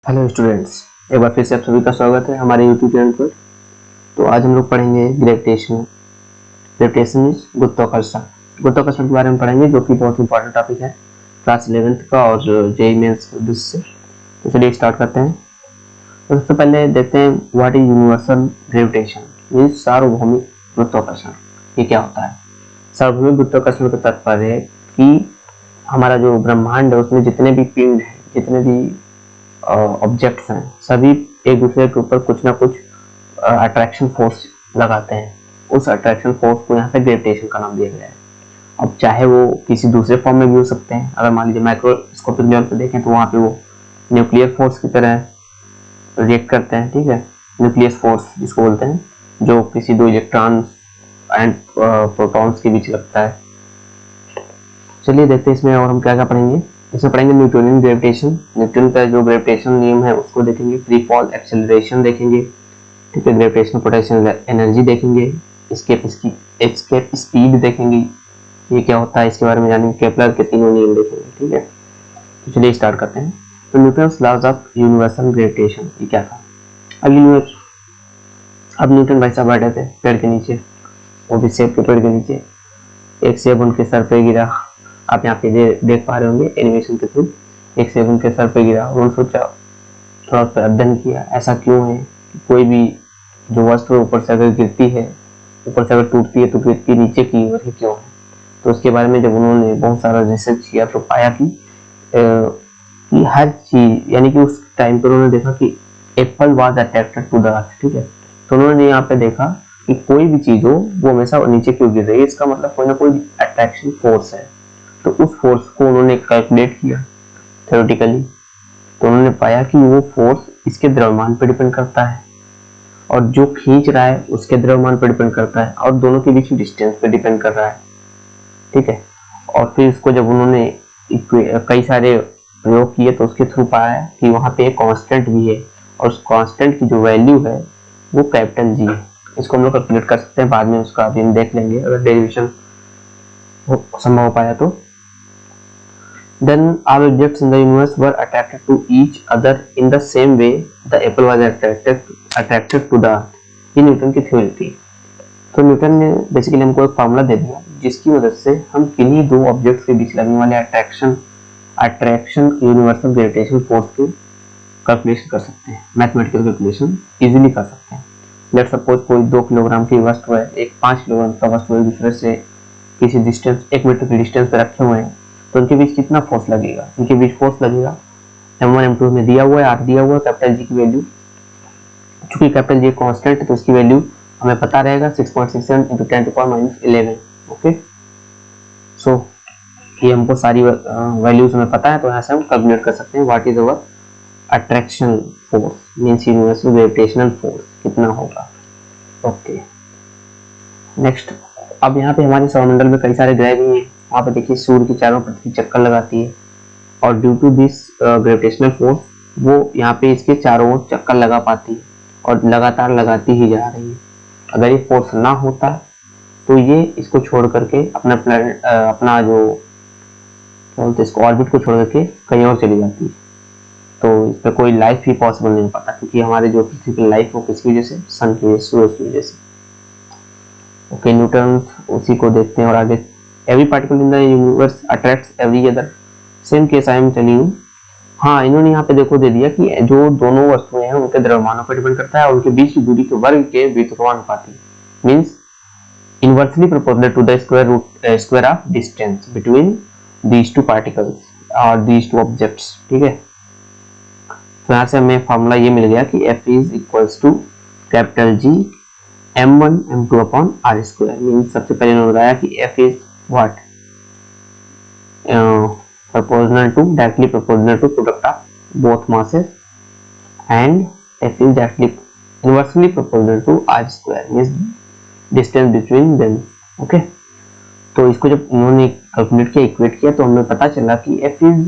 Hello students, एक बार फिर से आप सभी का स्वागत है हमारे यूट्यूब चैनल पर। तो आज हम लोग पढ़ेंगे ग्रेविटेशन। ग्रेविटेशन इज गुरुत्वाकर्षण। गुरुत्वाकर्षण के बारे में पढ़ेंगे, जो कि बहुत इंपॉर्टेंट टॉपिक है क्लास 11th का और जेईई मेंस के उद्देश्य से। तो चलिए स्टार्ट करते हैं। तो सबसे पहले देखते हैं what is universal gravitation, means सार्वभौमिक गुरुत्वाकर्षण। ये क्या होता है? सार्वभौमिक गुरुत्वाकर्षण का तात्पर्य है कि हमारा जो ब्रह्मांड है उसमें जितने भी पिंड हैं, जितने भी ऑब्जेक्ट्स हैं, सभी एक दूसरे के ऊपर कुछ ना कुछ अट्रैक्शन फोर्स लगाते हैं। उस अट्रैक्शन फोर्स को यहाँ पे ग्रेविटेशन का नाम दिया गया है। अब चाहे वो किसी दूसरे फॉर्म में भी हो सकते हैं। अगर मान लीजिए माइक्रोस्कोपिक लेवल पे देखें तो वहाँ पे वो न्यूक्लियर फोर्स की तरह रिएक्ट करते हैं, ठीक है। न्यूक्लियस फोर्स जिसको बोलते हैं, जो किसी दो इलेक्ट्रॉन एंड प्रोटॉन्स के बीच लगता है। चलिए देखते हैं इसमें और हम क्या क्या पढ़ेंगे। इसमें पढ़ेंगे न्यूटोनियन ग्रेविटेशन। न्यूटन का जो ग्रेविटेशन नियम है उसको देखेंगे। फ्री फॉल एक्सेलरेशन देखेंगे, ठीक है। ग्रेविटेशनल पोटेंशियल एनर्जी देखेंगे। एस्केप स्पीड देखेंगे, ये क्या होता है इसके बारे में जानेंगे। केपलर के तीनों नियम देखेंगे, ठीक है। तो चलिए स्टार्ट करते हैं। तो Newton's laws of universal gravitation, ये क्या था? अब न्यूटन भाई साहब बैठे थे पेड़ के नीचे, वो भी सेब के पेड़ के नीचे। एक सेब उनके सर पे गिरा। आप यहाँ पे देख पा रहे होंगे एनिमेशन के थ्रू। एक सेब उनके सर पे गिरा। उन्होंने सोचा, थोड़ा उस पर अध्ययन किया, ऐसा क्यों है कि कोई भी जो वस्तु ऊपर से अगर गिरती है, ऊपर से अगर टूटती है तो गिरती नीचे की ओर ही क्यों है। तो उसके बारे में जब उन्होंने बहुत सारा रिसर्च किया तो पाया कि हर चीज, यानी कि उस टाइम पर उन्होंने देखा कि apple was attracted to the earth, ठीक है। तो उन्होंने यहाँ पे देखा कि कोई भी चीज हो वो हमेशा नीचे क्यों गिर रही है, इसका मतलब कोई ना कोई अट्रैक्शन फोर्स है। तो उस फोर्स को उन्होंने कैलकुलेट किया थ्योरेटिकली। तो उन्होंने पाया कि वो फोर्स इसके द्रव्यमान पर डिपेंड करता है, और जो खींच रहा है उसके द्रव्यमान पर डिपेंड करता है, और दोनों के बीच डिस्टेंस पे डिपेंड कर रहा है, ठीक है। और फिर इसको जब उन्होंने कई सारे प्रयोग किए तो उसके थ्रू पाया कि वहां पे एक कांस्टेंट भी है, और उस कांस्टेंट की जो वैल्यू है वो कैपिटल जी है। इसको हम लोग कैलकुलेट कर सकते हैं, बाद में उसका अभी हम देख लेंगे अगर डेरिवेशन संभव हो पाया तो। Then all objects in the universe were attracted to each other in the same way the apple was attracted to the earth। ये न्यूटन की थ्योरी थी। तो न्यूटन ने बेसिकली हमको एक फार्मूला दे दिया जिसकी वजह से हम किन्हीं दो ऑब्जेक्ट्स के बीच लगने वाले अट्रैक्शन यूनिवर्सल ग्रेविटेशन फोर्स की कैलकुलेशन कर सकते हैं। मैथमेटिकल कैलकुलेशन इजीली कर सकते हैं। लेट सपोज कोई 2 किलोग्राम की वस्तु है, एक 5 किलोग्राम का वस्तु एक दूसरे से किसी डिस्टेंस 1 मीटर की डिस्टेंस पर रखे हुए हैं, तो उनके बीच कितना फोर्स लगेगा? इनके बीच फोर्स लगेगा m1 m2 में दिया हुआ है, r दिया हुआ है, कैपिटल जी की वैल्यू। चूंकि कैपिटल जी कांस्टेंट है तो उसकी वैल्यू हमें पता रहेगा 6.67 into 10⁻11। ओके, सो ये हमको सारी वैल्यूज हमें पता है, तो यहाँ से हम कैलकुलेट कर सकते हैं what is our attraction force means universal gravitational force कितना होगा। Okay, next. अब यहाँ पे हमारे सौरमंडल में कई सारे ग्रह भी हैं। वहाँ पे देखिए सूर्य की चारों पृथ्वी चक्कर लगाती है, और due to this gravitational force वो यहाँ पे इसके चारों ओर चक्कर लगा पाती है, और लगातार लगाती ही जा रही है। अगर ये फोर्स ना होता तो ये इसको छोड़ करके अपना जो बोलते इसको ऑर्बिट को छोड़ करके कहीं और चली जाती है। तो इस पर कोई लाइफ ही पॉसिबल नहीं पाता, क्योंकि हमारे जो पृथ्वी की लाइफ हो किसकी वजह से? सन की वजह से, सूरज की वजह से। ओके, न्यूटन उसी को देखते हैं और आगे। Every particle in the universe attracts every other, same case I am telling you. हाँ, इन्होंने यहाँ पे देखो दे दिया कि जो दोनों वस्तुएं हैं उनके द्रव्यमानों पर डिपेंड करता है, और उनके बीच की दूरी के वर्ग के व्युत्क्रमानुपाती, means inversely proportional to the square of distance between these two particles और दीज टू ऑब्जेक्ट्स, ठीक है। तो यहाँ से हमें फॉर्मूला ये मिल गया कि F is equals to capital G m1 m2 upon r square. Means सबसे पहले इन्होंने बताया कि F is what directly proportional to product of both masses, and F is directly inversely proportional to r square means distance between them। Okay, तो इसको जब उन्होंने calculate किया, इक्वेट किया, तो हमें पता चला कि F इज,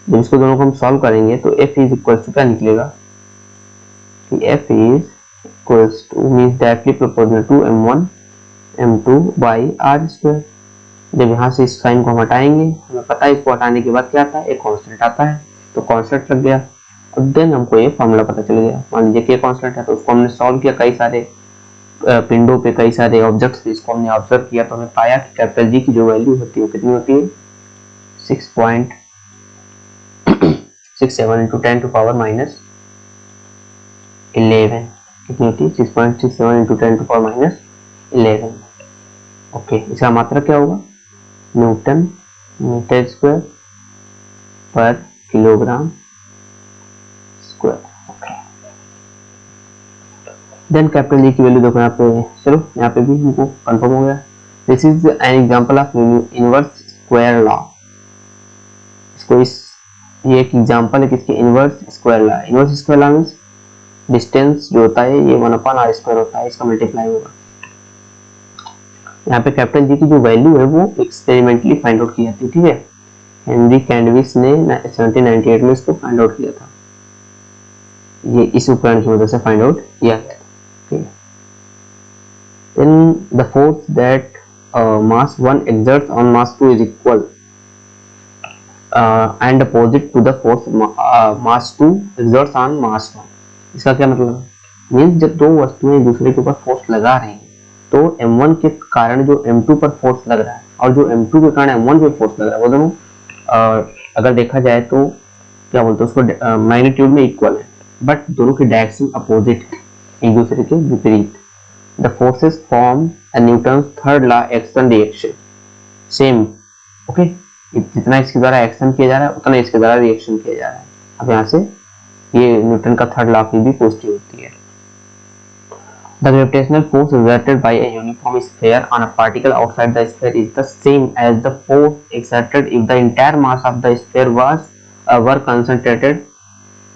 जब इसको दोनों को हम सॉल्व करेंगे तो F इज इक्वल टू क्या निकलेगा कि F is equals to means directly proportional to m1 m2 by r square. जब यहाँ से इस साइन को हम हटाएंगे, हमें पता है इसको हटाने के बाद क्या आता है? एक कांस्टेंट आता है, तो कांस्टेंट लग गया। देन हमको ये फॉर्मूला पता चल गया। मान लीजिए के कांस्टेंट है तो उसको हमने सॉल्व किया, कई सारे पिंडों पे कई सारे ऑब्जेक्ट्स पे इसको हमने ऑब्जर्व किया, तो हमें पाया कि कैपिटल जी की जो वैल्यू होती है वो कितनी होती है 6.67 इंटू 10 टू पावर माइनस 11। कितनी होती है 6.67 into 10 to power minus 11। Okay, इसका मात्रा क्या होगा newton metre square per kilogram square. Okay, then capital G की वैल्यू देखो यहाँ पे, चलो यहाँ पे भी हमको कंफर्म हो गया। This is an example of inverse square law. इसको ये एक एग्जांपल है किसके inverse square law. Inverse square law means distance जो होता है ये 1/r स्क्वायर होता है, इसका मल्टीप्लाई होगा। यहाँ पे कैपिटल जी की जो वैल्यू है वो एक्सपेरिमेंटली फाइंड आउट की जाती है, ठीक है। हेनरी कैंडविस ने 1798 में इसको फाइंड आउट किया था, ये इस उपकरण की मदद से फाइंड आउट किया गया था, ठीक है। Then the force that mass 1 exerts on mass 2 is equal and opposite to the force mass 2 exerts on mass 1। इसका क्या मतलब है, मीन्स जब दो वस्तुएं एक दूसरे के ऊपर फोर्स लगा रही हैं तो m1 के कारण जो m2 पर फोर्स लग रहा है और जो m2 के कारण m1 पे फोर्स लग रहा है वो दोनों अगर देखा जाए तो क्या बोलते हैं उसको मैग्नीट्यूड में इक्वल है, बट दोनों की डायरेक्शन अपोजिट है, एक दूसरे के विपरीत। The forces form a Newton's third law action reaction same। Okay, जितना इसके द्वारा एक्शन किया जा रहा है उतना इसके द्वारा रिएक्शन किया जा रहा है। अब यहाँ से ये न्यूटन का थर्ड लॉ की भी पुष्टि होती है। The gravitational force exerted by a uniform sphere on a particle outside the sphere is the same as the force exerted if the entire mass of the sphere were concentrated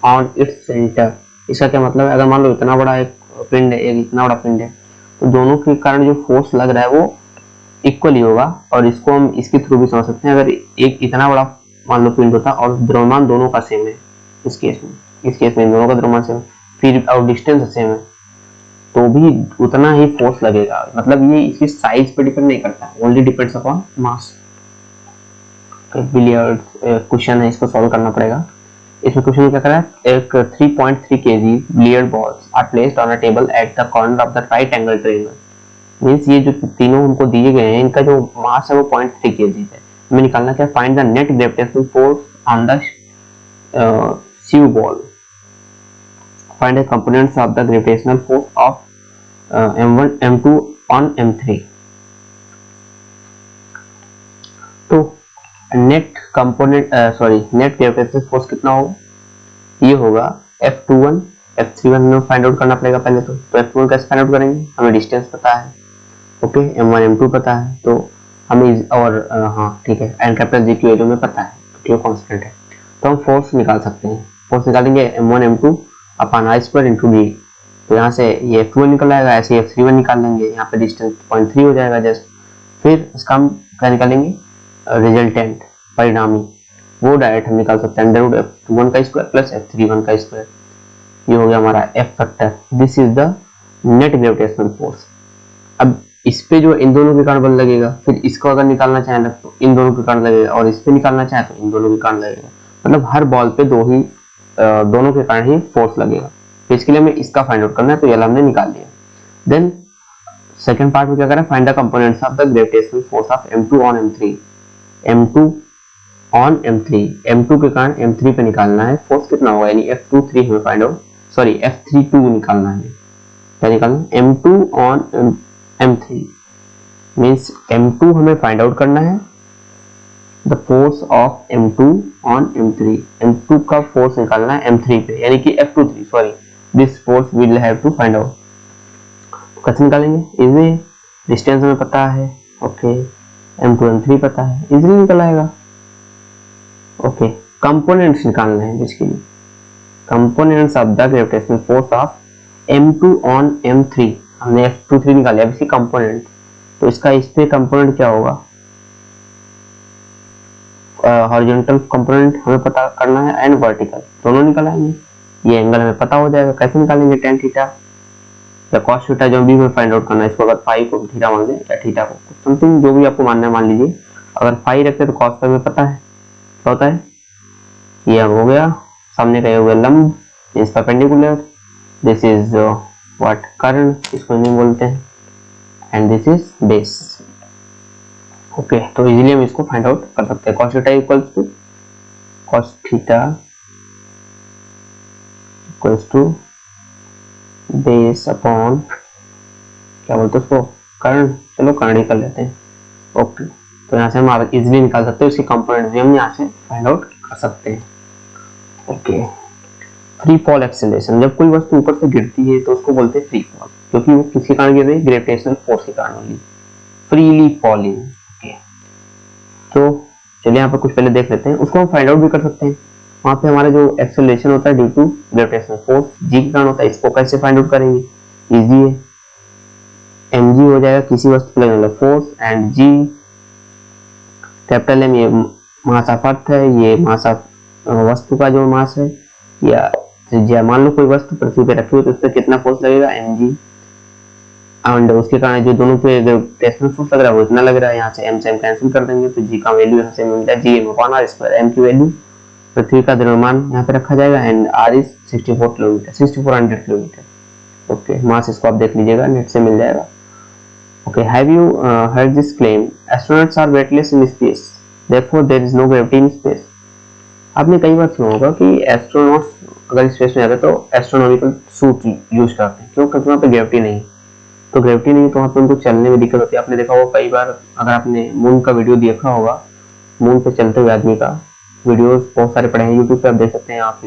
on its center। इसका क्या मतलब है, अगर मान लो इतना बड़ा एक पिंड है, एक इतना बड़ा पिंड है, तो दोनों के कारण जो फोर्स लग रहा है वो इक्वल ही होगा। और इसको हम इसके थ्रू भी समझ सकते हैं, अगर एक इतना बड़ा मान लो पिंड होता और द्रव्यमान दोनों का सेम है, इस केस में दोनों का द्रव्यमान सेम है, फिर और डिस्टेंस सेम है, तो भी उतना ही फोर्स लगेगा। मतलब ये इसकी साइज पे डिपेंड नहीं करता, only depends upon mass. Billiard question है, इसको सॉल्व करना पड़ेगा। इसमें क्वेश्चन क्या कर रहा है, एक 3.3 kg billiard balls are placed on a table at the corner of the right angle triangle. Means ये जो तीनों हमको दिए गए हैं इनका जो मास है वो 0.3 kg है। हमें निकालना क्या, find the net gravitational force on the shiv ball, find the components of the gravitational force of m1 m2 on m3। तो net component net gravitational force कितना होगा, ये होगा F21 F31 हमें फाइंड आउट करना पड़ेगा पहले तो F21 कैसे फाइंड आउट करेंगे, हमें डिस्टेंस पता है, ओके, m1 m2 पता है, तो हमें और हाँ ठीक है, एंड कैपिटल जी की वैल्यू में पता है क्योंकि कांस्टेंट है, तो हम फोर्स निकाल सकते हैं। फोर्स निकालेंगे m1 m2 upon I square into d। तो यहाँ से ये F21 निकल आएगा, ऐसे F31 निकाल लेंगे, यहाँ पे डिस्टेंस 0.3 हो जाएगा जस्ट। फिर इसका हम क्या निकालेंगे, रिजल्टेंट परिणामी, वो डायरेक्ट हम निकाल सकते हैं, अंडर रूट F21 का स्क्वायर प्लस F31 का स्क्वायर, ये हो गया हमारा F factor. This is the net gravitational force. अब इस पे जो इन दोनों के कारण बल लगेगा, फिर इसको अगर निकालना चाहें तो इन दोनों के कारण लगेगा, और इस पे निकालना चाहें तो इन दोनों के कारण लगेगा। मतलब हर बॉल पे दोनों के कारण ही फोर्स लगेगा। तो इसके लिए हमें इसका फाइंड आउट करना है, तो ये हमने निकाल लिया। देन सेकंड पार्ट में क्या करें, find the components of the gravitational force of m2 on m3। m2 on m3, m2 के कारण m3 पे निकालना है फोर्स कितना होगा, यानी F23 हमें फाइंड आउट, सॉरी F32 निकालना है। क्या निकालना, m2 on m3 means m2 हमें फाइंड आउट करना है, the force of m2 on m3। m2 का फोर्स निकालना है m3 पे, यानी कि F23, sorry, this force we will have to find out. कैसे निकालेंगे, इजी, डिस्टेंस हमें पता है, ओके, m2 m3 पता है, इजीली निकल आएगा। ओके, कंपोनेंट्स निकालना है जिसके लिए, components of the gravitational force of m2 on m3, हमने F23 निकाला, अब इसकी कंपोनेंट, तो इसका इस पे कंपोनेंट क्या होगा, हॉरिजॉन्टल कंपोनेंट हमें पता करना है एंड वर्टिकल, दोनों निकालेंगे। ये एंगल हमें पता हो जाएगा, कैसे निकालेंगे, tan थीटा या cos थीटा, जो भी हमें फाइंड आउट करना है। इसको अगर फाई को थीटा मान लें या थीटा को समथिंग जो भी आपको मानना है मान लीजिए, अगर फाई रखते तो cos का हमें पता है क्या होता है, ये हो गया सामने का हुआ लंब is perpendicular, this is what कर्ण इसको नहीं बोलते हैं, and this is base. Okay, तो इजीली हम इसको फाइंड आउट कर सकते हैं। cos theta equals to cos theta equals to base upon क्या बोलते हैं उसको, कर्ण। चलो कर्ण ही कर लेते हैं। ओके, तो यहाँ से हम इजीली निकाल सकते हैं, उसकी कंपोनेंट भी हम यहाँ से फाइंड आउट कर सकते हैं। ओके, फ्री फॉल एक्सेलरेशन, जब कोई वस्तु ऊपर से गिरती है तो उसको बोलते हैं फ्री फॉल, क्योंकि वो किसके कारण गिर रही है, ग्रेविटेशनल फोर्स के कारण होगी, फ्रीली फॉलिंग। ओके, तो चलिए यहाँ पर कुछ पहले देख लेते हैं, उसको हम फाइंड आउट भी कर सकते हैं। वहां पे हमारा जो एक्सेलरेशन होता है ड्यू टू ग्रेविटेशनल फोर्स जी के कारण होता है, इसको कैसे फाइंड आउट करेंगे, इजी है, mg हो जाएगा किसी वस्तु पर लगने वाला force, and g capital M ये मास ऑफ अर्थ है, ये मास ऑफ वस्तु का जो मास है, या मान लो कोई वस्तु पृथ्वी पे रखी हो तो उस पर कितना फोर्स लगेगा mg, एंड उसके कारण जो दोनों पे ग्रेविटेशनल फोर्स लग रहा है वो इतना लग रहा है, यहाँ से m से m कैंसिल कर देंगे तो g का वैल्यू यहाँ से मिल जाए gm/r²। m की वैल्यू पृथ्वी का द्रव्यमान यहाँ पे रखा जाएगा, and r is 64 kilometre, 6400 kilometre. Okay, mass इसको आप देख लीजिएगा, नेट से मिल जाएगा। Okay, have you heard this claim? Astronauts are weightless in space, therefore there is no gravity in space. आपने कई बार सुना होगा कि एस्ट्रोनॉट्स अगर स्पेस में जाते हैं तो एस्ट्रोनॉमिकल सूट यूज करते हैं, क्यों, क्योंकि वहाँ पे ग्रेविटी नहीं, तो ग्रेविटी नहीं तो वहाँ पे उनको चलने में दिक्कत होती है। आपने देखा होगा कई बार, अगर आपने मून का वीडियो देखा होगा, मून पे चलते हुए आदमी का वीडियोस बहुत सारे पड़े हैं यूट्यूब पे, आप देख सकते हैं, आप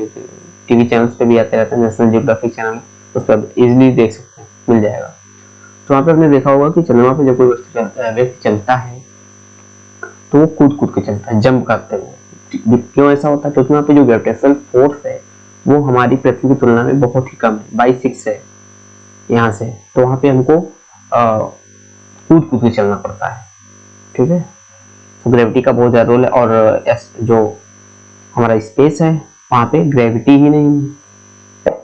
टीवी चैनल्स पे भी आते रहते हैं, नेशनल जियोग्राफिक चैनल, उस पर इजिली देख सकते हैं, मिल जाएगा। तो वहाँ पे आपने देखा होगा कि चंद्रमा पे जब कोई व्यक्ति चलता है तो वो कूद कूद के चलता है, जंप करते हुए। क्यों ऐसा होता है, क्योंकि वहाँ पे जो ग्रेविटेशनल फोर्स है वो हमारी पृथ्वी की तुलना में बहुत ही कम है, बाई 6 है यहाँ से, तो वहाँ पे हमको कूद कूद के चलना पड़ता है। ठीक है, तो ग्रेविटी का बहुत ज्यादा रोल है, और जो हमारा स्पेस है वहाँ पे ग्रेविटी ही नहीं है,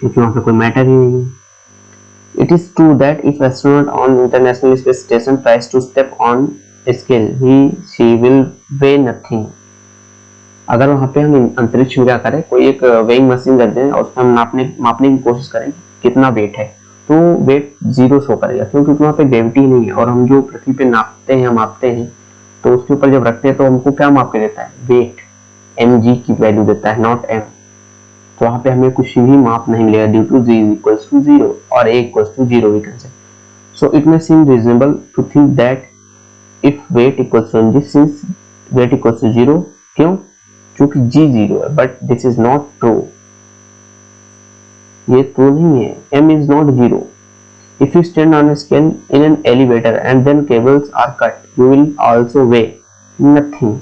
क्योंकि वहाँ पे कोई मैटर ही नहीं है। It is true that if astronaut on International Space Station tries to step on a scale, she will weigh nothing. अगर वहाँ पे हम अंतरिक्ष में क्या करें, कोई एक वेइंग मशीन कर दें और उसमें हम मापने की कोशिश करें कितना वेट है, तो वेट 0 शो करेगा, क्योंकि वहाँ पे ग्रेविटी नहीं है। और हम जो पृथ्वी पे नापते हैं, मापते हैं, तो उसके ऊपर जब रखते हैं तो हमको क्या माप के देता है, वेट, mg की वैल्यू देता है, नॉट m। तो वहाँ पे हमें कुछ भी माप नहीं मिलेगा due to g equals to 0 और a equals to 0 we can say. So it may seem reasonable to think that if weight equals to mg, since weight equals to 0, क्यों, क्योंकि g 0 है, but this is not true, ये true नहीं है, m is not 0। If you stand on a scale in an elevator and then cables are cut, you will also weigh nothing।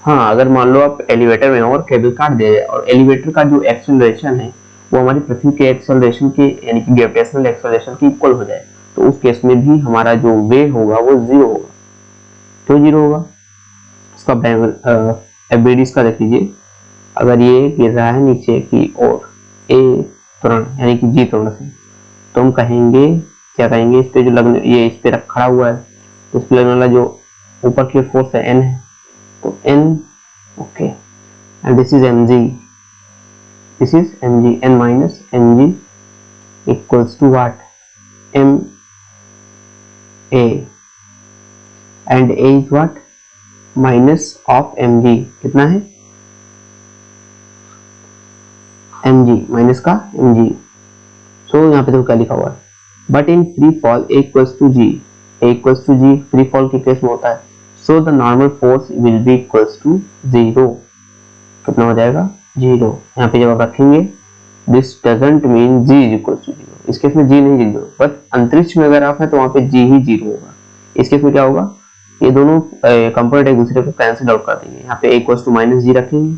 हाँ, अगर मान लो आप एलिवेटर में हो और केबल काट दे और एलिवेटर का जो एक्सेलरेशन है वो हमारी पृथ्वी के एक्सेलरेशन के, यानी कि ग्रेविटेशनल एक्सेलरेशन के इक्वल हो जाए, तो उस केस में भी हमारा जो वे होगा वो 0 होगा। क्यों 0 होगा, इसका एबिलिटीज का देख लीजिए, अगर ये गिर रहा है नीचे की ओर ए त्वरण यानी कि जी त्वरण से, तो हम कहेंगे, क्या कहेंगे, इस पे जो लगने, ये इस पे खड़ा हुआ है तो इस पे लगने वाला जो ऊपर की फोर्स है n है, तो n, okay, and this is mg, this is mg, n minus mg equals to what, m a, and a is what, minus of mg, कितना है, mg माइनस का mg। सो यहाँ पे देखो क्या लिखा हुआ है, but in free fall a equals to g, a equals to g free fall के केस में होता है, so the normal force will be equals to 0। कितना हो जाएगा, 0। यहाँ पे जब आप रखेंगे, this doesn't mean g is equals to 0, इस केस में g नहीं 0, बट अंतरिक्ष में अगर आप है तो वहाँ पे g ही 0 होगा। इस केस में क्या होगा, ये दोनों कंपोनेंट एक दूसरे को कैंसिल आउट कर देंगे। यहाँ पे a equals to minus g रखेंगे,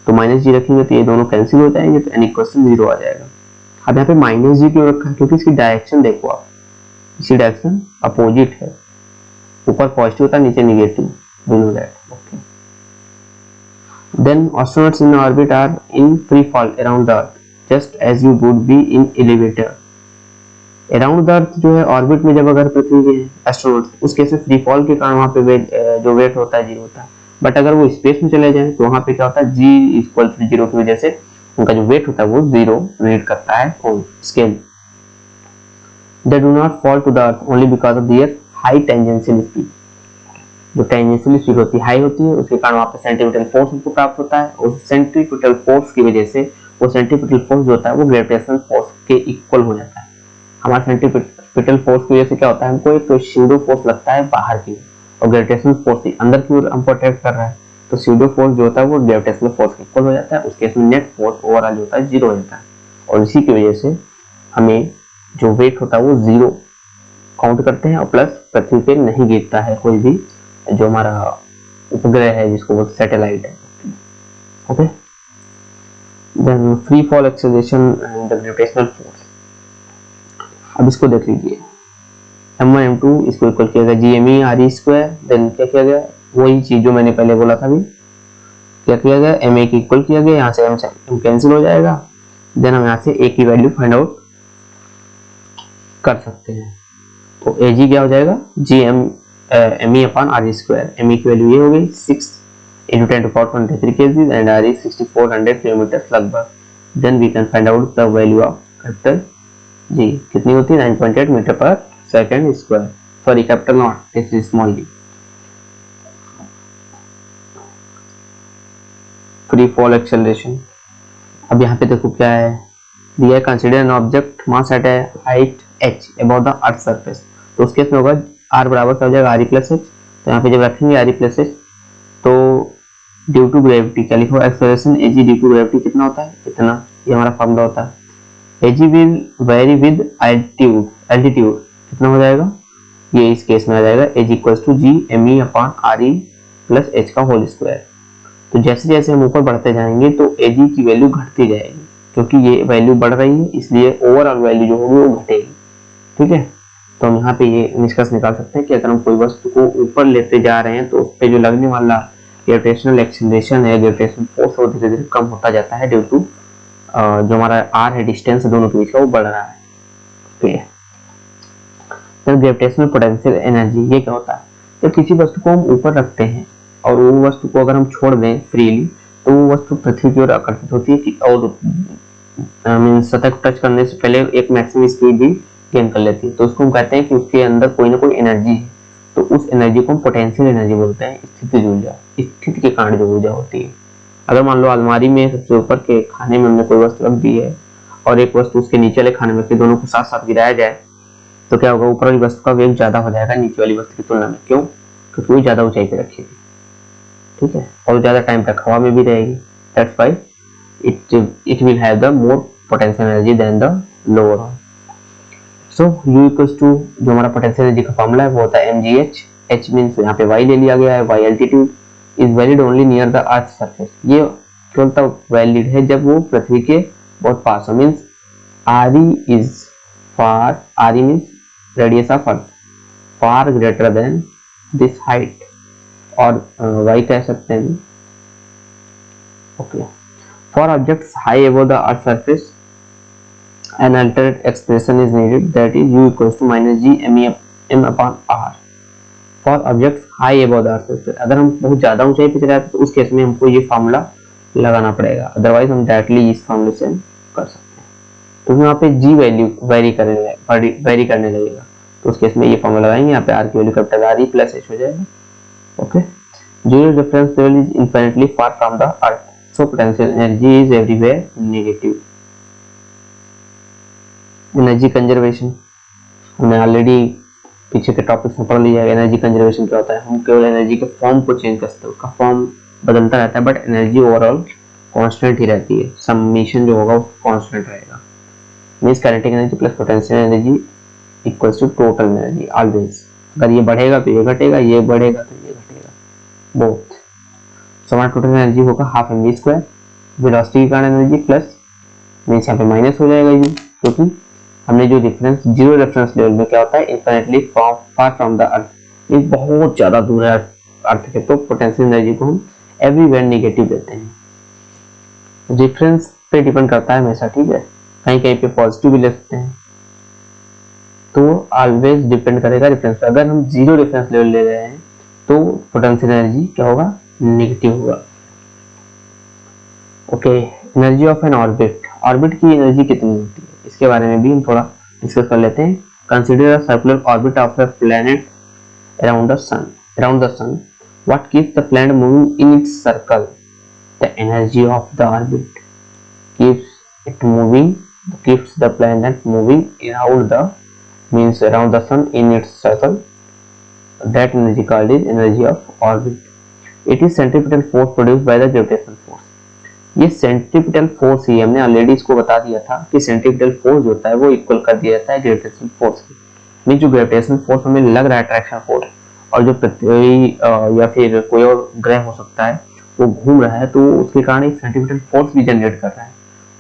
तो माइनस g रखेंगे तो ये दोनों कैंसिल हो जाएंगे, तो n equals to 0 आ जाएगा। अब यहाँ पे माइनस g क्यों रखा है, क्योंकि इसकी डायरेक्शन देखो आप, इसकी डायरेक्शन अपोजिट है, ऊपर पॉजिटिव होता है, नीचे negative, we know that, okay। Then astronauts in orbit are in free fall around the earth, just as you would be in elevator। Around the earth जो है ऑर्बिट में जब अगर पृथ्वी के एस्ट्रोनॉट्स, उस केस में फ्री फॉल के कारण वहाँ पे जो वेट होता है 0 होता है, बट अगर वो स्पेस में चले जाए तो वहां पे क्या होता है, g इक्वल टू 0 की वजह से उनका जो वेट होता है वो 0 रीड करता है on scale. They do not fall to the earth only because of their high tangential speed। जो टेंजेंशियल स्पीड होती है हाई होती है, उसके कारण वहाँ पे सेंट्रीपिटल फोर्स उनको प्राप्त होता है, और सेंट्रीपिटल फोर्स की वजह से वो सेंट्रीपिटल फोर्स जो होता है वो ग्रेविटेशनल फोर्स के इक्वल हो जाता है। हमारा सेंट्रीपिटल फोर्स की वजह से क्या होता है, हमको एक स्यूडो फोर्स लगता है बाहर की, और ग्रेविटेशनल फोर्स अंदर की ओर हमको अट्रैक्ट कर रहा है, तो स्यूडो फोर्स जो होता है वो ग्रेविटेशनल फोर्स के इक्वल हो जाता है। उसके इसमें नेट फोर्स ओवरऑल जो होता है 0 हो जाता है, और इसी की वजह से हमें जो वेट होता है वो 0 काउंट करते हैं, और प्लस पृथ्वी पे नहीं गिरता है कोई भी जो हमारा उपग्रह है जिसको वो सैटेलाइट है। Okay, then free fall acceleration and the gravitational force. अब इसको देख लीजिए, m1 m2 इसको इक्वल किया गया GME RE स्क्वायर, देन क्या किया गया, वही चीज जो मैंने पहले बोला था भी, क्या किया गया, ma की इक्वल किया गया, यहाँ से m कैंसिल हो जाएगा, देन हम यहाँ से a की वैल्यू फाइंड आउट कर सकते हैं। तो Ag क्या हो जाएगा, me upon RE square, me की वैल्यू ये हो गई 6 into 10 to the power 23 kg and RE 6400 kilometre लगभग। Then we can find out the value of capital G, कितनी होती है 9.8 metre per second square, sorry capital not, this is small g। Free fall acceleration, अब यहाँ पे देखो क्या है दिया है, consider an object mass at a height h above the earth surface. तो उस केस में होगा r बराबर क्या हो जाएगा RE प्लस h, तो यहाँ पे जब रखेंगे RE प्लस h तो ड्यू टू ग्रेविटी क्या लिखो, acceleration Ag due to gravity कितना होता है इतना, ये हमारा फॉर्मूला होता है। Ag will very with altitude कितना हो जाएगा, ये इस केस में आ जाएगा Ag equals to GME upon RE plus h का होल स्क्वायर। तो जैसे जैसे हम ऊपर बढ़ते जाएंगे तो Ag की वैल्यू घटती जाएगी, क्योंकि ये वैल्यू बढ़ रही है इसलिए ओवरऑल वैल्यू जो होगी वो घटेगी। ठीक है, तो हम यहाँ पे ये निष्कर्ष निकाल सकते हैं कि अगर हम कोई वस्तु को ऊपर लेते जा रहे हैं तो उस पर जो लगने वाला ग्रेविटेशनल एक्सेलरेशन है, ग्रेविटेशनल फोर्स वो धीरे धीरे कम होता जाता है ड्यू टू जो हमारा r है डिस्टेंस दोनों के बीच का वो बढ़ रहा है। ठीक है, तो ग्रेविटेशनल पोटेंशियल एनर्जी ये क्या होता है, जब किसी वस्तु को हम ऊपर रखते हैं और वो वस्तु को अगर हम छोड़ दें फ्रीली तो वो वस्तु पृथ्वी की ओर आकर्षित होती है और सतह को टच करने से पहले एक मैक्सिमम स्पीड भी गेन कर लेती है। तो उसको हम कहते हैं कि उसके अंदर कोई ना कोई एनर्जी है, तो उस एनर्जी को हम पोटेंशियल एनर्जी बोलते हैं, स्थितिज ऊर्जा, स्थिति के कारण जो ऊर्जा होती है। अगर मान लो अलमारी में सबसे ऊपर के खाने में हमने कोई वस्तु रख दी है और एक वस्तु उसके नीचे वाले खाने में रखी, दोनों को साथ साथ गिराया जाए तो क्या होगा, ऊपर वाली वस्तु का वेग ज्यादा हो जाएगा नीचे वाली वस्तु की तुलना में। क्यों, क्योंकि वो ज्यादा ऊंचाई पे रखी है। ठीक है, और ज्यादा टाइम तक हवा में भी रहेगी, that's why it will have the more potential energy than the lower one. So U equals to जो हमारा पोटेंशियल एनर्जी का फॉर्मूला है वो होता है mgh, h मींस यहाँ पे y ले लिया गया है, y altitude is valid only near the earth surface. ये केवल तब वैलिड है जब वो पृथ्वी के बहुत पास हो, means RE is far, RE means radius of earth, far greater than this height, और y कह सकते हैं। Okay, for objects high above the earth surface an alternate expression is needed, that is U equals to minus GME m upon R for objects high above the earth surface। अगर हम बहुत ज्यादा ऊंचाई पे चले जाते तो उस केस में हमको ये फार्मूला लगाना पड़ेगा, अदरवाइज हम डायरेक्टली इस फार्मूले से कर सकते हैं। तो यहाँ पे G वैल्यू वेरी करने लगेगा, तो उस केस में ये फार्मूला लगाएंगे, यहाँ पे R की value capital RE plus H हो जाएगा। Okay, zero reference level is infinitely far from the earth, so potential energy is everywhere negative. Energy conservation हमने ऑलरेडी पीछे के टॉपिक्स में पढ़ लिया है। एनर्जी कंजर्वेशन क्या होता है, हम केवल एनर्जी के फॉर्म को चेंज करते हैं, उसका फॉर्म बदलता रहता है बट एनर्जी ओवरऑल कांस्टेंट ही रहती है, समेशन जो होगा वो कांस्टेंट रहेगा। Means kinetic energy plus potential energy equals to total energy always. अगर ये बढ़ेगा तो ये घटेगा, ये बढ़ेगा तो ये घटेगा, बोथ। सो हमारा टोटल एनर्जी होगा हाफ mv², वेलोसिटी के कारण एनर्जी प्लस मींस यहाँ पे माइनस हो जाएगा u, क्योंकि हमने जो रेफरेंस जीरो रेफरेंस लेवल में क्या होता है, infinitely far from the earth, ये बहुत ज्यादा दूर है अर्थ के, तो पोटेंशियल एनर्जी को हम एवरीवेयर नेगेटिव देते हैं। रेफरेंस पे डिपेंड करता है हमेशा, ठीक है, कहीं कहीं पे पॉजिटिव भी ले सकते हैं, तो ऑलवेज डिपेंड करेगा रेफरेंस पे। अगर हम जीरो रेफरेंस लेवल ले रहे हैं तो पोटेंशियल एनर्जी क्या होगा, नेगेटिव होगा। Okay, energy of N orbit, orbit की एनर्जी कितनी होती है इसके बारे में भी हम थोड़ा डिस्कस कर लेते हैं। Consider a circular orbit of a planet around the sun. What keeps the planet moving in its circle? The energy of the orbit keeps it moving, keeps the planet moving around the sun in its circle. That energy called is energy of orbit. It is centripetal force produced by the gravitational force. ये centripetal force ही हमने already इसको बता दिया था कि centripetal force जो होता है वो इक्वल कर दिया जाता है ग्रेविटेशनल फोर्स की। मीन जो ग्रेविटेशनल फोर्स हमें लग रहा है अट्रैक्शन फोर्स, और जो पृथ्वी या फिर कोई और ग्रह हो सकता है वो घूम रहा है, तो उसके कारण एक सेंट्रीपिटल फोर्स भी जनरेट कर रहा है।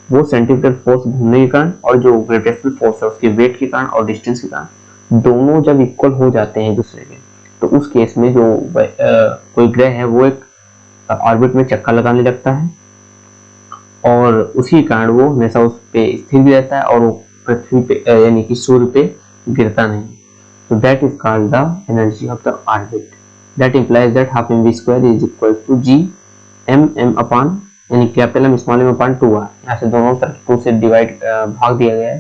वो सेंट्रीपिटल फोर्स घूमने के कारण और जो ग्रेविटेशनल फोर्स है उसके वेट के कारण और डिस्टेंस के कारण दोनों जब इक्वल हो जाते हैं एक दूसरे के, तो उस केस में जो कोई ग्रह है वो एक ऑर्बिट में चक्कर लगाने लगता है और उसी कारण वो हमेशा उस पे स्थिर भी रहता है और वो पृथ्वी पे यानी कि सूर्य पे गिरता नहीं। So that is called the energy of the orbit. That implies that half mv square is equal to g m upon यानी capital m small m upon 2r। यहाँ से दोनों तरफ 2 से डिवाइड भाग दिया गया है,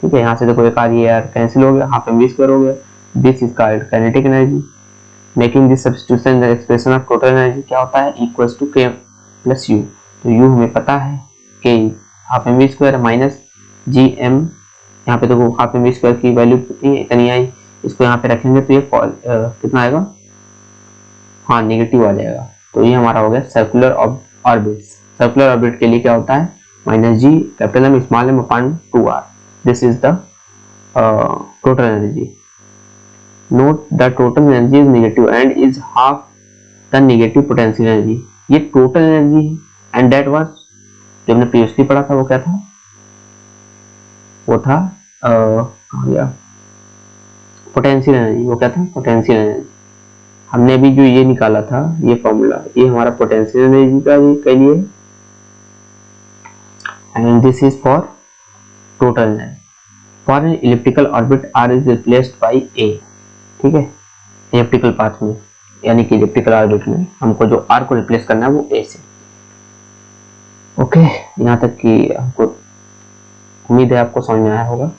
ठीक है। यहाँ से देखो एक आर ये आर कैंसिल हो गया, हाफ mv स्क्वायर हो गया। This is called kinetic energy. Making this substitution the expression of total energy क्या होता है, equals to k plus u। तो u हमें पता है k half mv square minus G M, यहाँ पे देखो हाफ mv स्क्वायर की वैल्यू कितनी इतनी आई, इसको यहाँ पे रखेंगे तो ये कितना आएगा, हाँ नेगेटिव आ जाएगा। तो ये हमारा हो गया सर्कुलर ऑर्बिट। सर्कुलर ऑर्बिट के लिए क्या होता है, minus G capital M small M upon 2r। This is the total energy. Note the total energy is negative and is half the negative potential energy. ये टोटल एनर्जी है and that was जो हमने previously पढ़ा था वो क्या था, वो था कहाँ गया, पोटेंशियल एनर्जी। वो क्या था, पोटेंशियल एनर्जी। हमने अभी जो ये निकाला था ये फॉर्मूला, ये हमारा पोटेंशियल एनर्जी का के लिए, and this is for total energy. For an elliptical orbit R is replaced by A, ठीक है। इलिप्टिकल पाथ में यानी कि इलिप्टिकल ऑर्बिट में हमको जो आर को रिप्लेस करना है वो ए से। ओके, यहाँ तक कि हमको उम्मीद है आपको समझ में आया होगा।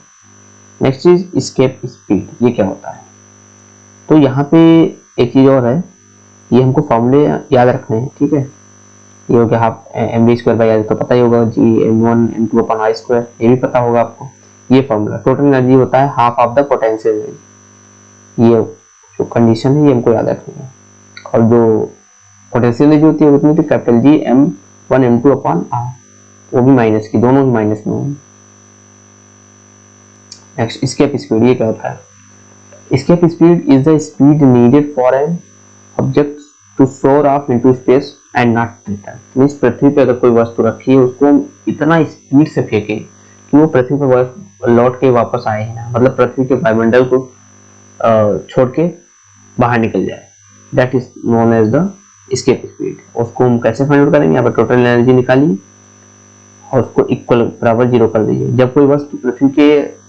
नेक्स्ट इज एस्केप स्पीड, ये क्या होता है। तो यहाँ पे एक चीज और है, ये हमको फॉर्मूले याद रखने हैं, ठीक है। ये हो गया half M V square by तो पता ही होगा, G M one M two upon I square, ये भी पता होगा आपको। ये फॉर्मूला टोटल एनर्जी होता है half of the potential energy. ये जो कंडीशन है ये हमको याद रखनी है। और जो पोटेंशियल एनर्जी होती है वो कितनी थी, capital G M one M two upon R, वो भी माइनस की, दोनों ही माइनस में होंगे। नेक्स्ट एस्केप स्पीड, ये क्या होता है। Escape speed is the speed needed for an object to soar off into space and not return. Means पृथ्वी पे अगर कोई वस्तु रखी है उसको हम इतना स्पीड से फेंकें कि वो पृथ्वी पर लौट के वापस आए ही ना, मतलब पृथ्वी के वायुमंडल को छोड़ के बाहर निकल जाए। That is known as the escape speed. उसको हम कैसे फाइंड आउट करेंगे, यहाँ पर टोटल एनर्जी निकालिए और उसको इक्वल बराबर जीरो कर दीजिए। जब कोई वस्तु पृथ्वी के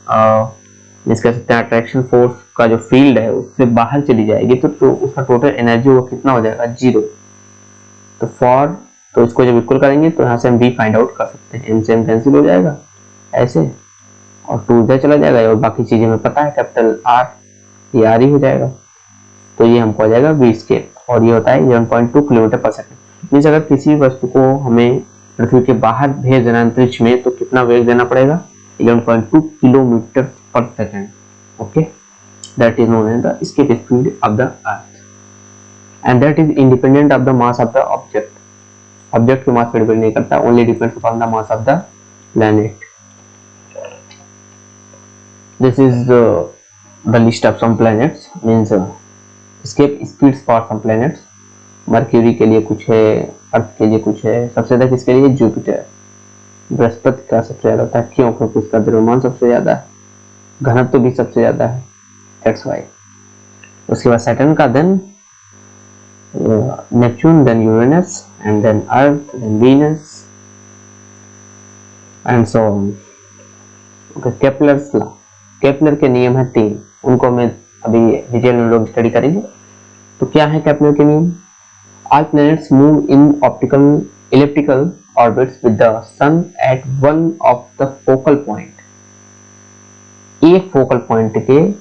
कह सकते हैं अट्रैक्शन फोर्स का जो फील्ड है उससे बाहर चली जाएगी तो उसका टोटल एनर्जी वो कितना हो जाएगा, जीरो। तो इसको जब इक्वल करेंगे तो यहाँ से हम v फाइंड आउट कर सकते हैं। m से m कैंसिल हो जाएगा ऐसे, और 2 इधर चला जाएगा और बाकी चीजें हमें पता है कैपिटल r, ये r ही हो जाएगा। तो ये हमको आ जाएगा v स्केप, और ये होता है 11.2 किलोमीटर पर सेकंड। मीन्स अगर किसी वस्तु को हमें पृथ्वी के बाहर भेज देना अंतरिक्ष में तो कितना वेग देना पड़ेगा, 11.2 kilometre per second. Okay, that is known as the escape speed of the earth and that is independent of the mass of the object. Object के मास पर डिपेंड नहीं करता, only depends upon the mass of the planet. This is the list of some planets, means escape speeds for some planets. Mercury के लिए कुछ है, अर्थ के लिए कुछ है, सबसे ज्यादा किसके लिए, जुपिटर। बृहस्पति का सबसे ज्यादा होता है, क्यों, क्योंकि उसका द्रव्यमान सबसे ज्यादा है, घनत्व भी सबसे ज्यादा है, दैट्स व्हाई। उसके बाद सैटर्न का, then Neptune, then Uranus and then Earth, then Venus and so on. Okay, Kepler's law, Kepler के नियम है 3, उनको मैं अभी डिटेल में लोग स्टडी करेंगे। तो क्या है केपलर के नियम, All planets move in elliptical orbits with the sun at one of the focal point. एक फोकल पॉइंट के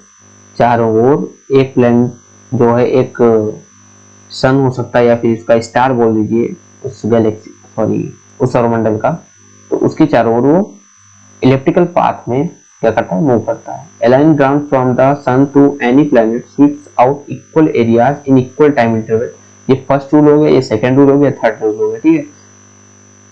चारों ओर एक प्लैनेट जो है, एक सन हो सकता है या फिर इसका स्टार बोल दीजिए, उस गैलेक्सी उस सौरमंडल का, तो उसके चारों ओर वो इलेक्ट्रिकल पाथ में क्या करता है, मूव करता है। A line ground from the sun to any planet sweeps out equal areas in equal time interval. ये फर्स्ट रूल हो गया, ये सेकंड रूल हो गया, थर्ड रूल हो गया, ठीक है।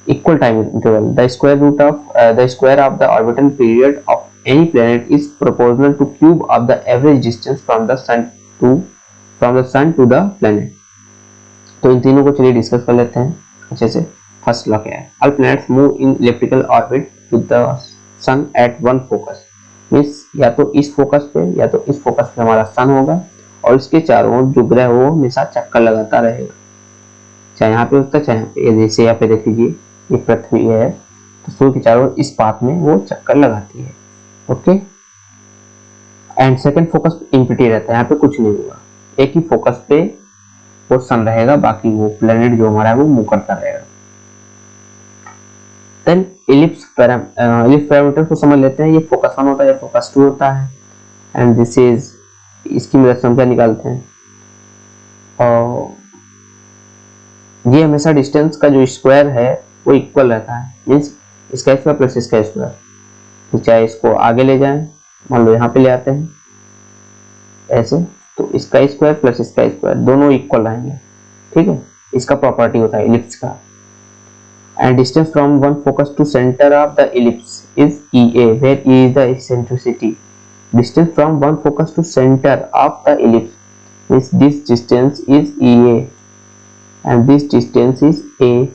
Equal time interval, the square of the orbital period of any planet is proportional to cube of the average distance from the sun to the planet. तो इन तीनों को चलिए डिस्कस कर लेते हैं अच्छे से। फर्स्ट लॉ क्या है? All planets move in elliptical orbit with the sun at one focus. Means या तो इस फोकस पे या तो इस फोकस पे हमारा सन होगा और इसके चारों ओर जो ग्रह वो हमेशा चक्कर लगाता रहेगा, चाहे यहाँ पे होता है चाहे यहाँ पे। जैसे यहाँ पे देख लीजिए, ये पृथ्वी है तो सूर्य के चारों ओर इस पाथ में वो चक्कर लगाती है। Okay, and second focus empty रहता है, यहाँ पे कुछ नहीं होगा, एक ही फोकस पे वो सन रहेगा, बाकी वो प्लेनेट जो हमारा है वो मूव करता रहेगा। देन इलिप्स पैरामीटर को समझ लेते हैं। ये फोकस 1 होता है, ये फोकस 2 होता है, एंड दिस इज, इसकी मदद से हम क्या निकालते हैं, और ये हमेशा डिस्टेंस का जो स्क्वायर है वो इक्वल रहता है। मीन्स इसका स्क्वायर प्लस इसका स्क्वायर, चाहे इसको आगे ले जाएं, मान लो यहाँ पे ले आते हैं ऐसे, तो इसका स्क्वायर प्लस इसका स्क्वायर दोनों इक्वल रहेंगे, ठीक है। इसका प्रॉपर्टी होता है इलिप्स का। And distance from one focus to centre of the ellipse is EA, where E is the eccentricity. Distance from one focus to center of the ellipse means this distance is EA and this distance is A.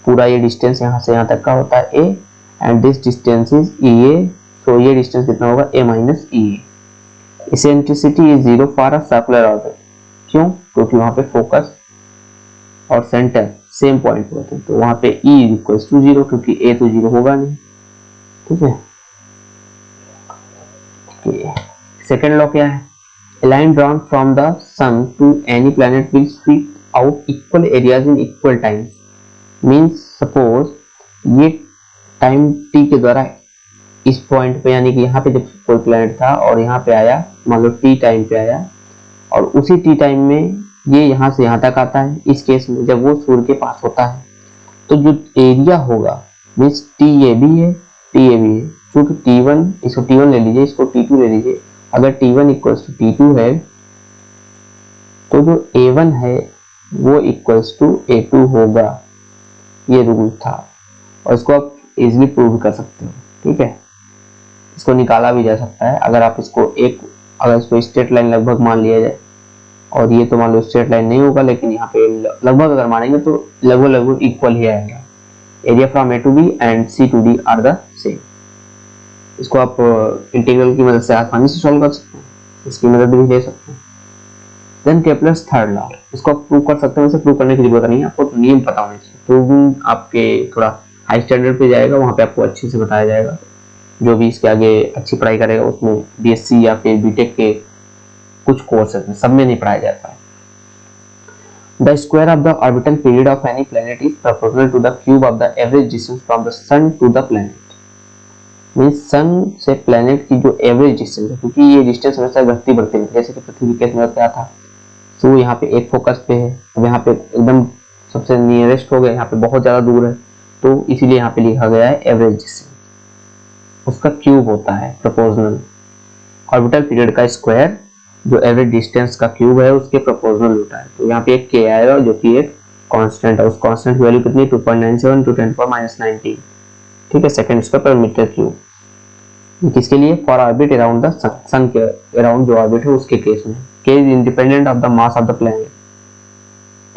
पूरा ये distance यहाँ से यहाँ तक का होता है A and this distance is EA, so ये डिस्टेंस कितना होगा, A minus EA. Eccentricity is 0 for a circular orbit. क्यों? क्योंकि वहाँ पे फोकस और सेंटर सेम पॉइंट होते हैं, तो वहाँ पे E इक्वल्स टू 0, क्योंकि A तो 0 होगा नहीं, ठीक है। सेकेंड लॉ क्या है? A line drawn from the sun to any planet will sweep out equal areas in equal time. Means suppose ये टाइम t के द्वारा इस पॉइंट पे, यानी कि यहाँ पे जब कोई प्लैनेट था और यहाँ पे आया, मान लो t टाइम पे आया, और उसी t टाइम में ये यहाँ से यहाँ तक आता है। इस केस में जब वो सूर्य के पास होता है तो जो एरिया होगा, मीन्स TA भी है, TA भी है, क्योंकि T1, इसको T1 ले लीजिए, इसको T2 ले लीजिए। अगर T1 इक्वल्स टू T2 है तो जो A1 है वो इक्वल्स टू A2 होगा। ये रूल था और इसको आप इजीली प्रूव कर सकते हो, ठीक है। इसको निकाला भी जा सकता है। अगर आप इसको अगर इसको स्ट्रेट लाइन लगभग मान लिया जाए, और ये तो मान लो स्ट्रेट लाइन नहीं होगा, लेकिन यहाँ पे लगभग अगर मानेंगे तो लगभग इक्वल ही आएगा। Area from A to B and C to D are the same. इसको आप इंटीग्रल की मदद से आसानी से सॉल्व कर सकते हैं, इसकी मदद भी ले सकते हैं। देन केपलर्स थर्ड लॉ, इसको आप प्रूव कर सकते हैं। वैसे प्रूव करने की जरूरत नहीं है, आपको नियम पता होने चाहिए। प्रूविंग आपके थोड़ा हाई स्टैंडर्ड पे जाएगा, वहाँ पे आपको अच्छे से बताया जाएगा। जो भी इसके आगे अच्छी पढ़ाई करेगा उसमें BSc या फिर BTech के कुछ कोर्सेज में, सब में नहीं पढ़ाया जाता है। The square of the orbital period of any planet is proportional to the cube of the average distance from the sun to the planet. Means sun से planet की जो average distance है, क्योंकि ये distance हमेशा बढ़ती बढ़ती है। जैसे कि पृथ्वी के केस में क्या था, सूर्य यहाँ पे एक फोकस पे है, अब यहाँ पे एकदम सबसे नियरेस्ट हो गया, यहाँ पे बहुत ज्यादा दूर है, तो इसीलिए यहाँ पे लिखा गया है एवरेज डिस्टेंस। उसका क्यूब होता है प्रोपोर्शनल। ऑर्बिटल पीरियड का स्क्वायर जो एवरेज डिस्टेंस का क्यूब है उसके प्रोपोर्शनल होता है। तो यहाँ पे एक k आएगा जो कि एक कांस्टेंट है। उस कांस्टेंट की वैल्यू कितनी, 2.97 to 10⁻⁹, ठीक है, सेकंड स्क्वायर पर मीटर क्यूब। किसके लिए? फॉर ऑर्बिट अराउंड द सन, सन के अराउंड जो ऑर्बिट है उसके केस में। k is independent of the mass of the planet,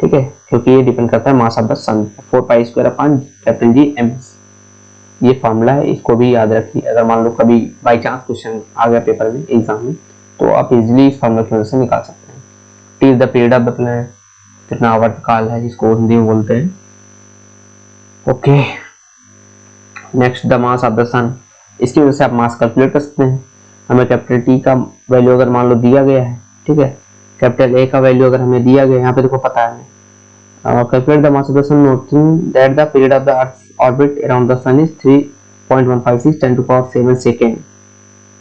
ठीक है, क्योंकि ये डिपेंड करता है मास ऑफ द सन। 4π²/G/ms ये फॉर्मूला है, इसको भी याद रखिए। अगर मान लो कभी बाई चांस क्वेश्चन आ गया पेपर में, एग्जाम में, तो आप इजीली इस फॉर्मूला की वजह से निकाल सकते हैं। T is the period of the planet, कितना आवर्तकाल है जिसको हिंदी में बोलते हैं। Okay, next the mass of the sun. इसकी वजह से आप मास कैलकुलेट कर सकते हैं। हमें कैपिटल टी का वैल्यू अगर मान लो दिया गया है, ठीक है, कैपिटल ए का वैल्यू अगर हमें दिया गया, यहाँ पे देखो पता है और calculate the mass of the sun noting that the period of the earth orbit around the sun is 3.156 10⁻⁷ second,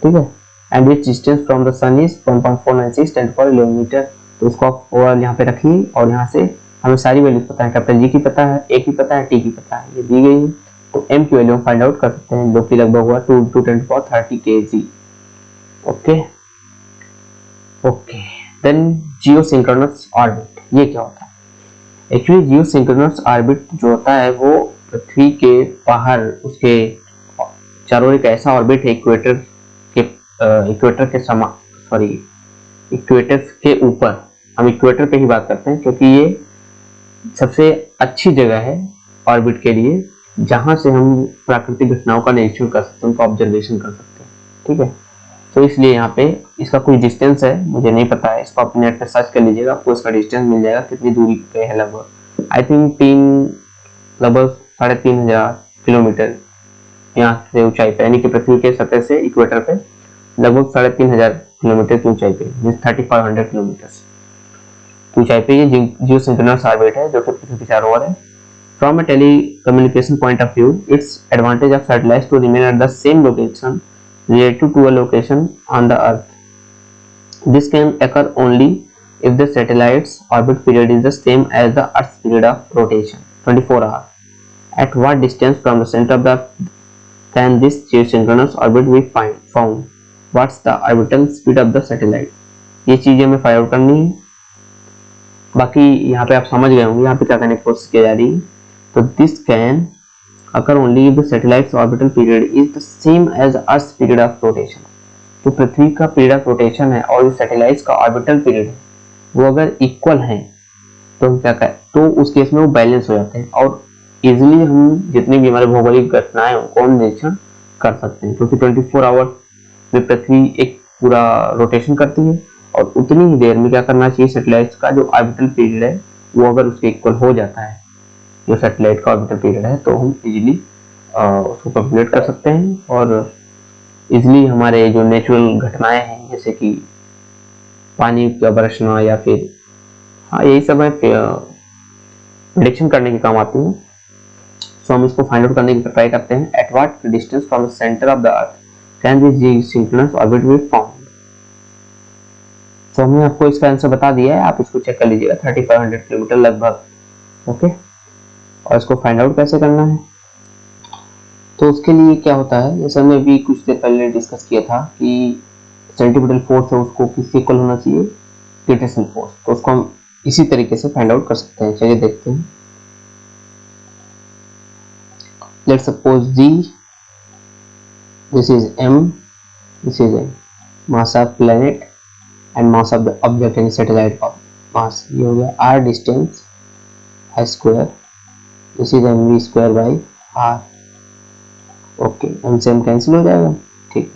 ठीक है, and which distance from the sun is 1.496 10⁻11 metre. तो उसको आप ओवरऑल यहाँ पे रखिए और यहाँ से हमें सारी वैल्यूज पता है, कैपिटल जी की पता है, ए की पता है, टी की पता है, ये दी गई है। तो एम की वैल्यू हम फाइंड आउट कर सकते हैं, जो कि लगभग हुआ 2 × 10⁻30 kg। Okay okay, then geosynchronous orbit, ये क्या होता है? एक्चुअली जियोसिंक्रोनस ऑर्बिट जो होता है वो पृथ्वी के बाहर उसके चारों एक ऐसा ऑर्बिट है इक्वेटर के समा सॉरी इक्वेटर के ऊपर, हम इक्वेटर पे ही बात करते हैं क्योंकि ये सबसे अच्छी जगह है ऑर्बिट के लिए, जहां से हम प्राकृतिक घटनाओं का निरीक्षण कर सकते हैं, उनका ऑब्जर्वेशन कर सकते हैं, ठीक है। तो इसलिए यहाँ पे इसका कुछ डिस्टेंस है, मुझे नहीं पता है, इसको आप नेट पे सर्च कर लीजिएगा, आपको इसका डिस्टेंस मिल जाएगा, कितनी दूरी पे है लगभग, आई थिंक लगभग 3,500 किलोमीटर यहाँ से ऊंचाई पे, यानी कि पृथ्वी के सतह से इक्वेटर पे लगभग 3,500 किलोमीटर की ऊंचाई पे, 3500 किलोमीटर की ऊंचाई पे ये जियोसिंक्रोनस ऑर्बिट है जो कि पृथ्वी के चारों ओर है। From a telecommunication point of view, its advantage of satellites to remain at the same location relative to a location on the Earth. This can occur only if the satellite's orbit period is the same as the Earth's period of rotation, 24 hours. At what distance from the center of the can this geosynchronous orbit be found? What's the orbital speed of the satellite? ये चीजें हमें find out करनी है। बाकी यहाँ पे आप समझ गए होंगे यहाँ पे क्या करने की कोशिश की जा रही है। तो this can occur only if the satellite's orbital period is the same as Earth's period of rotation. तो पृथ्वी का पीरियड ऑफ रोटेशन है और सैटेलाइट्स का ऑर्बिटल पीरियड है, वो अगर इक्वल है तो हम क्या करें, तो उस केस में वो बैलेंस हो जाते हैं और इजिली हम जितनी भी हमारे भौगोलिक घटनाएं उनको हम निरीक्षण कर सकते हैं, क्योंकि 24 आवर्स में पृथ्वी एक पूरा रोटेशन करती है और उतनी ही देर में क्या करना चाहिए, सैटेलाइट्स का जो ऑर्बिटल पीरियड है वो अगर उसके इक्वल हो जाता है जो सैटेलाइट का ऑर्बिटल पीरियड है, तो हम इजीली उसको कैलकुलेट कर सकते हैं और इजीली हमारे जो नेचुरल घटनाएं हैं जैसे कि पानी का बरसना या फिर यही सब है प्रेडिक्शन करने के काम आती है। सो हम इसको फाइंड आउट करने की ट्राई करते हैं। At what distance from the centre of the earth can this geosynchronous orbit be found? तो हमने आपको इसका आंसर बता दिया है, आप इसको चेक कर लीजिएगा, 3500 किलोमीटर लगभग। ओके, और इसको फाइंड आउट कैसे करना है, तो उसके लिए क्या होता है, जैसे हमने भी कुछ देर पहले डिस्कस किया था कि सेंट्रीपिटल फोर्स है उसको किससे इक्वल होना चाहिए, ग्रेविटेशनल फोर्स। तो उसको हम इसी तरीके से फाइंड आउट कर सकते हैं। चलिए देखते हैं। Let's suppose the this is m, this is m, mass of planet and mass of the object and satellite of mass, ये हो गया r distance i square, this is mv square by r। Okay, m से m cancel हो जाएगा, ठीक।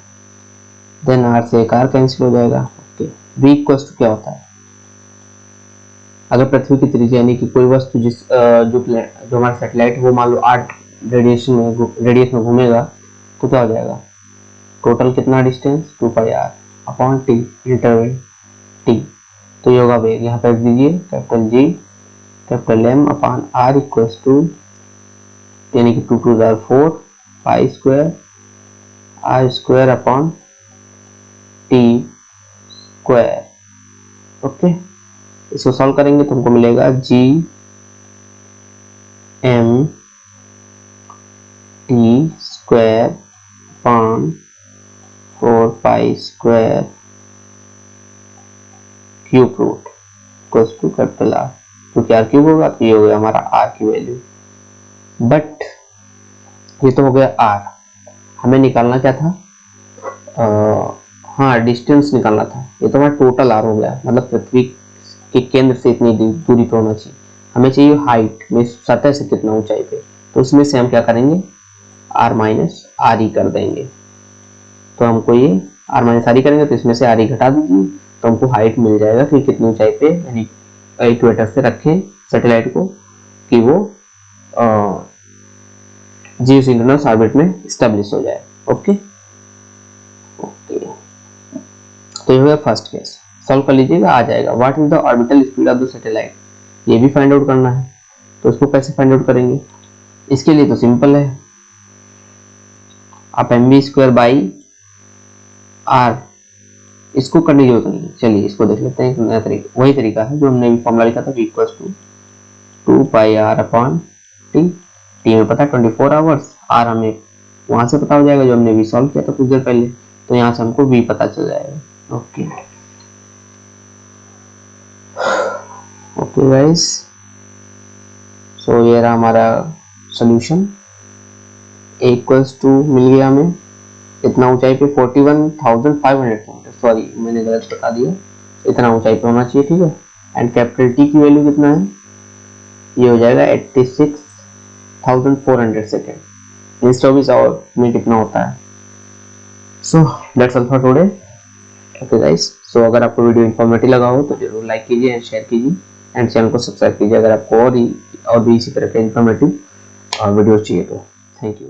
Then r से एक r cancel हो जाएगा। ओके, v इक्वल्स टू क्या होता है, अगर पृथ्वी की त्रिज्या यानी कि कोई वस्तु जिस जो हमारा सैटेलाइट है वो मान लो 8 रेडियस में घूमेगा, तो क्या हो जाएगा, टोटल कितना distance 2πr upon t interval t। तो ये होगा वेग, यहाँ पे रख दीजिए capital G capital M upon r equals to, यानी कि 2 2 4 पाई स्क्वायर r स्क्वायर अपॉन t स्क्वायर। ओके, इसको सॉल्व करेंगे तो हमको मिलेगा G M t square upon 4 pi square cube root equals to capital R, क्योंकि R क्यूब होगा तो ये हो गया हमारा R की वैल्यू। बट ये तो हो गया R, हमें निकालना क्या था, हाँ डिस्टेंस निकालना था। ये तो हमारा टोटल R हो गया, मतलब पृथ्वी के केंद्र से इतनी दूरी पर होना चाहिए। हमें चाहिए हाइट में सतह से कितना ऊंचाई पे, तो उसमें से हम क्या करेंगे, R माइनस आर ई कर देंगे। तो हमको ये R माइनस आर ई करेंगे तो इसमें से आर ई घटा दीजिए, तो हमको हाइट मिल जाएगा कि कितनी ऊंचाई पे, यानी इक्वेटर से रखें सैटेलाइट को कि वो जियोसिंक्रोनस ऑर्बिट में एस्टेब्लिश हो जाए। ओके ओके, तो ये हो गया फर्स्ट केस। सॉल्व कर लीजिएगा, आ जाएगा। What is the orbital speed of the satellite, ये भी फाइंड आउट करना है। तो उसको कैसे फाइंड आउट करेंगे? इसके लिए तो सिंपल है, आप mv² बाई आर, इसको करने की जरूरत नहीं है। चलिए इसको देख लेते हैं, एक नया तरीका, वही तरीका है जो हमने फॉर्मूला लिखा था, v equals to 2 pi R upon T. T में पता है 24 आवर्स, आर हमें वहां से पता हो जाएगा जो हमने v सॉल्व किया था कुछ देर पहले, तो यहाँ से हमको v पता चल जाएगा। ओके ओके गाइस, सो ये रहा हमारा सोल्यूशन। a इक्वल्स टू मिल गया हमें, इतना ऊंचाई पे 41,500, सॉरी मैंने गलत बता दिया, इतना ऊंचाई पे होना चाहिए, ठीक है। एंड कैपिटल टी की वैल्यू कितना है, ये हो जाएगा 86,400 सेकेंड। इन 24 आवर में कितना होता है। So that's all for today. Okay guys, so अगर आपको वीडियो इन्फॉर्मेटिव लगा हो तो जरूर लाइक कीजिए एंड शेयर कीजिए एंड चैनल को सब्सक्राइब कीजिए अगर आपको और भी इसी तरह के इन्फॉर्मेटिव वीडियो चाहिए तो। Thank you.